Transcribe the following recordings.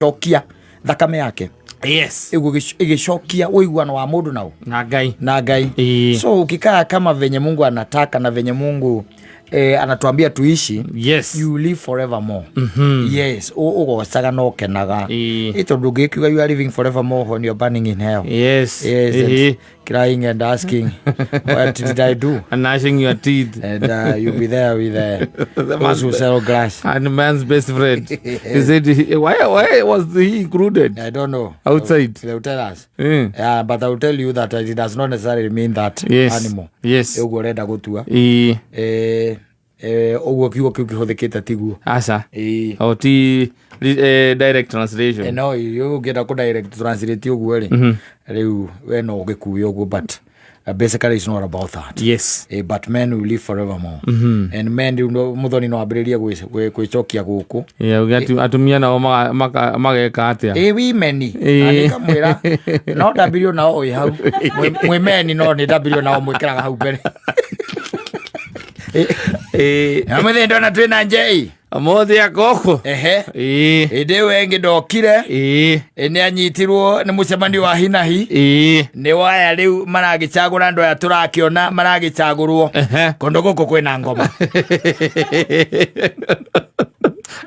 Shokia thakame yake. Yes. Igishokia uiguano wa mundu nao na ngai. So ukikaa kama venye Mungu anataka na venye Mungu anatuambia tuishi, yes, you live forevermore. Yes, ugocaga no kenaga. Ito ndugikiuga you are living forevermore when you're burning in hell. Yes. Yes. Crying and asking, what did I do? And gnashing your teeth. And you'll be there with those who sell glass. And man's best friend. He said, why was he included? I don't know. Outside. They'll tell us. Yeah, but I will tell you that it does not necessarily mean that animal. Yes. Ugorenda gutua. Oguo kiugo kiu kihuthikite tiguo. Asa. Ti direct translation. No, you get a direct translate uguo ri. Riu we no gikuyo uguo, but basically it's not about that. Yes. But men will live forevermore. And men muthoni no ambiriria gwicokia guku. Ugati atumia nao mageka atia. Women ani kamwira no ndabirio nao oi hau. Mwe men no ni ndabirio nao mwikiraga hau mbere. Amwe ndona twina njei amothi akoko inde wengi ndokire ni anyitirwo ni mucemani wa hinahi ni waya riu maragicagura andu aya turakiona maragicagurwo kondo guku kwina ngoma.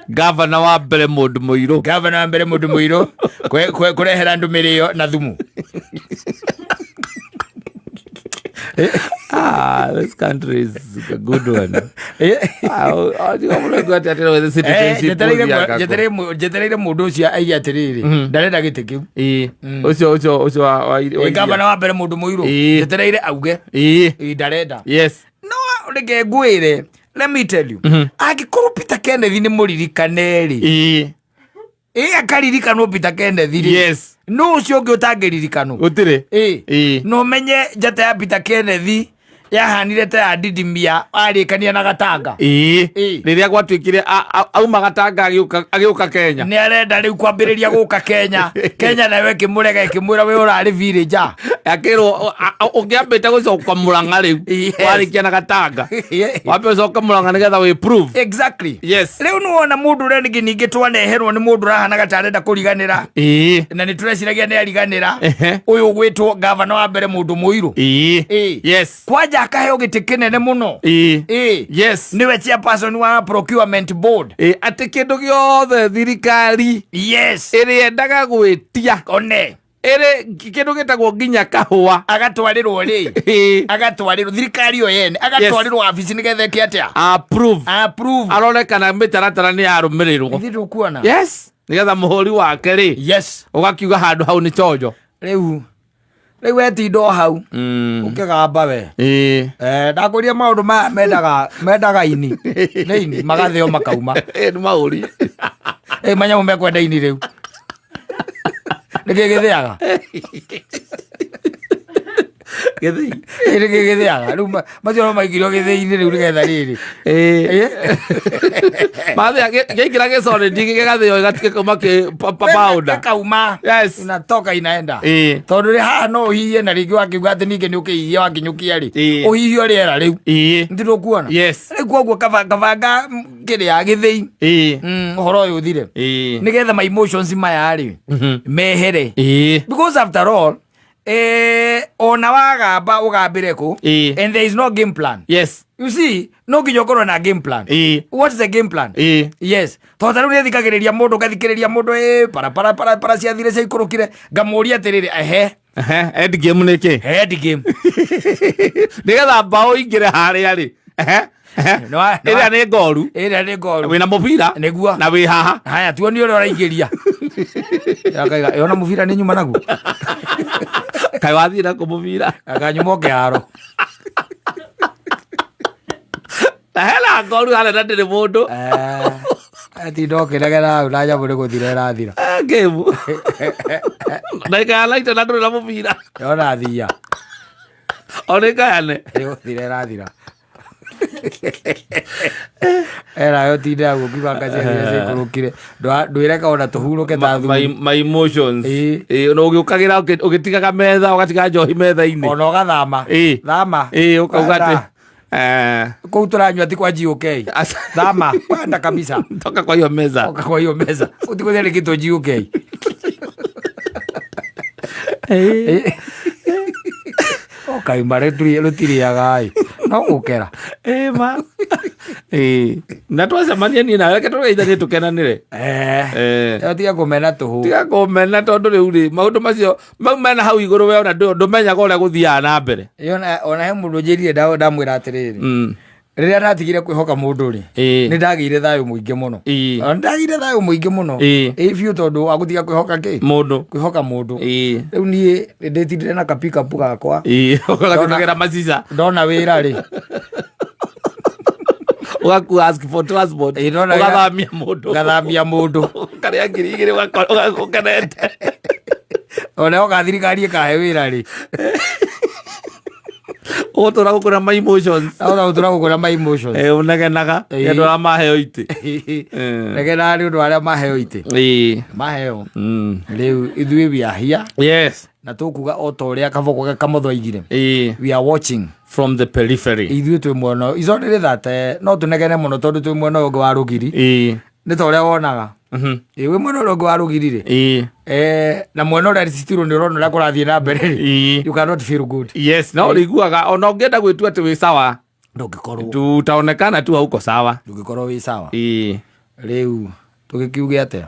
Gavana wa mbere mundu muiro kurehera ndumirio na thumu. This country is a good one. Jetereire mundu ucio aigi atiriri ndarenda gite kiu ucio gavana wa mbere mundu muiru jetereire auge ndarenda. Yes. No reke ngwire, let me tell you, agikorwo Peter Kennedy ni muririkane akaririkano Peter Kennedy. Yes. No ucio ungi utangiririkano utire no menye njata ya Peter Kennedy yahanire ta ya Didimia arikania na Gatanga riria gwatuikire auma Gatanga agiuka Kenya ni arenda riu kwambiriria guka Kenya nawe kimurega kimwira we urari village akirwo ungiambite gucoka Murang'a riu warikia na Gatanga wape ucoka Murang'a nigetha we prove. Exactly. Yes. Riu nuona mundu rengi ningi twaneherwo ni mundu rahana gatarenda kuriganira na ni tureciragia ni ariganira uyu gwitwo gavana wa mbere mundu muiru. Yes. Kwaja akaheo giti kinene muno. Yes. Niwe chairperson wa procurement board. Ati kindu giothe thirikari yes iriendaga gwitia one kindu gitagwo nginya kahua agatwarirwo ri agatwarirwo thirikari yo yene agatwarirwo office nigethe kiatia approve arore kana mitaratara ni yarumirirwo thiru kuona. Yes. Nigetha muhuri wake ri yes ugakiuga handu hau ni chojo riu etindo hau ukigamba we ndakuria maundu mendaga ini ni magatheo makauma ni mauri manyamu mekwenda ini riu nikigithiaga githiaga riu macio no maigirwo githii-ini riu nigetha riri geigira gicori ndigi gigathio igatike kuma powder kauma. Yes. Inatoka inaenda tondu ri haha no uhihie na ringi wakiuga ati ninge ni ukihihia wakinyukia ri uhihio riera riu ndiro kuona. Yes. Riu koguo kavanga kiria githii uhoro uyu uthire nigetha my emotions maya ri mehere because after all ona wagamba ugambire ku and there is no game plan. Yes. You see, no ginyokoro na game plan. What is the game plan? Yes. Tota riu nithikagiriria mundu gathikiriria mundu para cia thire cia ikurukire ngamuria atiriri end game niki end game nigetha mbao ingire haria ri ira ni ngoru wina mubira niguo na wi haha haya tuoni uri uraingiria yakaiga yona mubira ni nyuma nagu kai wathira ku mubira akanyumo kiaro hela ngoru hale na ndiri mundu ati ndokiragera u naja muri guthira irathira game ndaka laita na nduri na mubira yona thia onekane guthira irathira era yo tida gukiba kaje kurukire ndwireka ona tuhuruke ta my emotions no ugiukagira ugitigaga metha ugatiga njohi metha-ini ona ugathama thama ukauga ati Kou turanyua ti kwa GOK. Thama kwenda kabisa. Toka kwa hiyo meza. Toka kwa hiyo meza. Utikuthele kitu GOK. Okay, mare rutiriaga ai. No ukera. Ma. Na twacemania ni nawe ke tũgeithanie tũkenanĩre. Tiga kũmena tũhũ. Tiga kũmena tondũ rĩu rĩ maũndũ macio mau mena hau igũrũ we ona ndũmenyaga ũrĩa gũthiaga na mbere. Ona he mũndũ njĩrire ndamwĩra atĩrĩrĩ. Rĩrĩa ndatigire kwĩhoka mũndũ rĩ nĩ ndagĩire thayũ mũingĩ mũno. Ndagĩire thayũ mũingĩ mũno. Biũ tondũ wa gũtiga kwĩhoka kĩ? Mũndũ. Kwĩhoka mũndũ. Rĩu niĩ ndĩtindire na kapikapu gakwa. Ũgakĩnogera macica. Ndona wĩra rĩ. Ugaku ask for transport. Ugathamia mũndũ. Ugathamia mũndũ. Karĩa 2,000 ũkenete. Ona oka thirikari ĩkahe wĩra rĩ. Ũgũtũra gũkũra my emotions. Ũgũtũra gũkũra my emotions. Ũnegenaga nĩ ũndũ wa maheo itĩ. Negenaga nĩ ũndũ wa arĩa maheo itĩ. Maheo. Rĩu ithuĩ we are here. Yes. Na tũkuga o ta ũrĩa Kaboko Kamotho aigire. We are watching from the periphery. Ithuĩ twĩ mwena it's only that no tũnegene mũno tondũ twĩ mwena ũngĩ wa rũgiri. Nĩ ta ũrĩa wonaga. Wĩ mwena ũngĩ wa rũgiri rĩ. Na mwena ũrĩa rĩcitirwo nĩ ũrona ũrĩa kũrathiĩ na mbere rĩ. You cannot feel good. Yes, no ũrĩiguaga ona ũngĩenda gwĩtua atĩ wĩ sawa. Ndũngĩkorwo. Tutaonekana tu hauko sawa. Ndũngĩkorwo wĩ sawa. Rĩu tũgĩkiuge atĩa?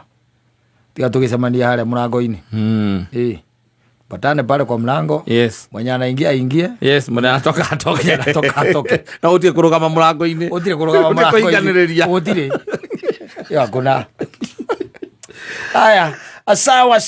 Tiga tũgĩcemania harĩa mũrango-inĩ. Patane pale kwa mlango. Yes. Mwenye anaingia aingie. Yes, mwenye anatoka atoke. Atoke. Na utie kurugama mlango-ini. Utie kurugama mlango-ini. Kuinganĩrĩria. Utire. Ya kuna. Haya, asawa.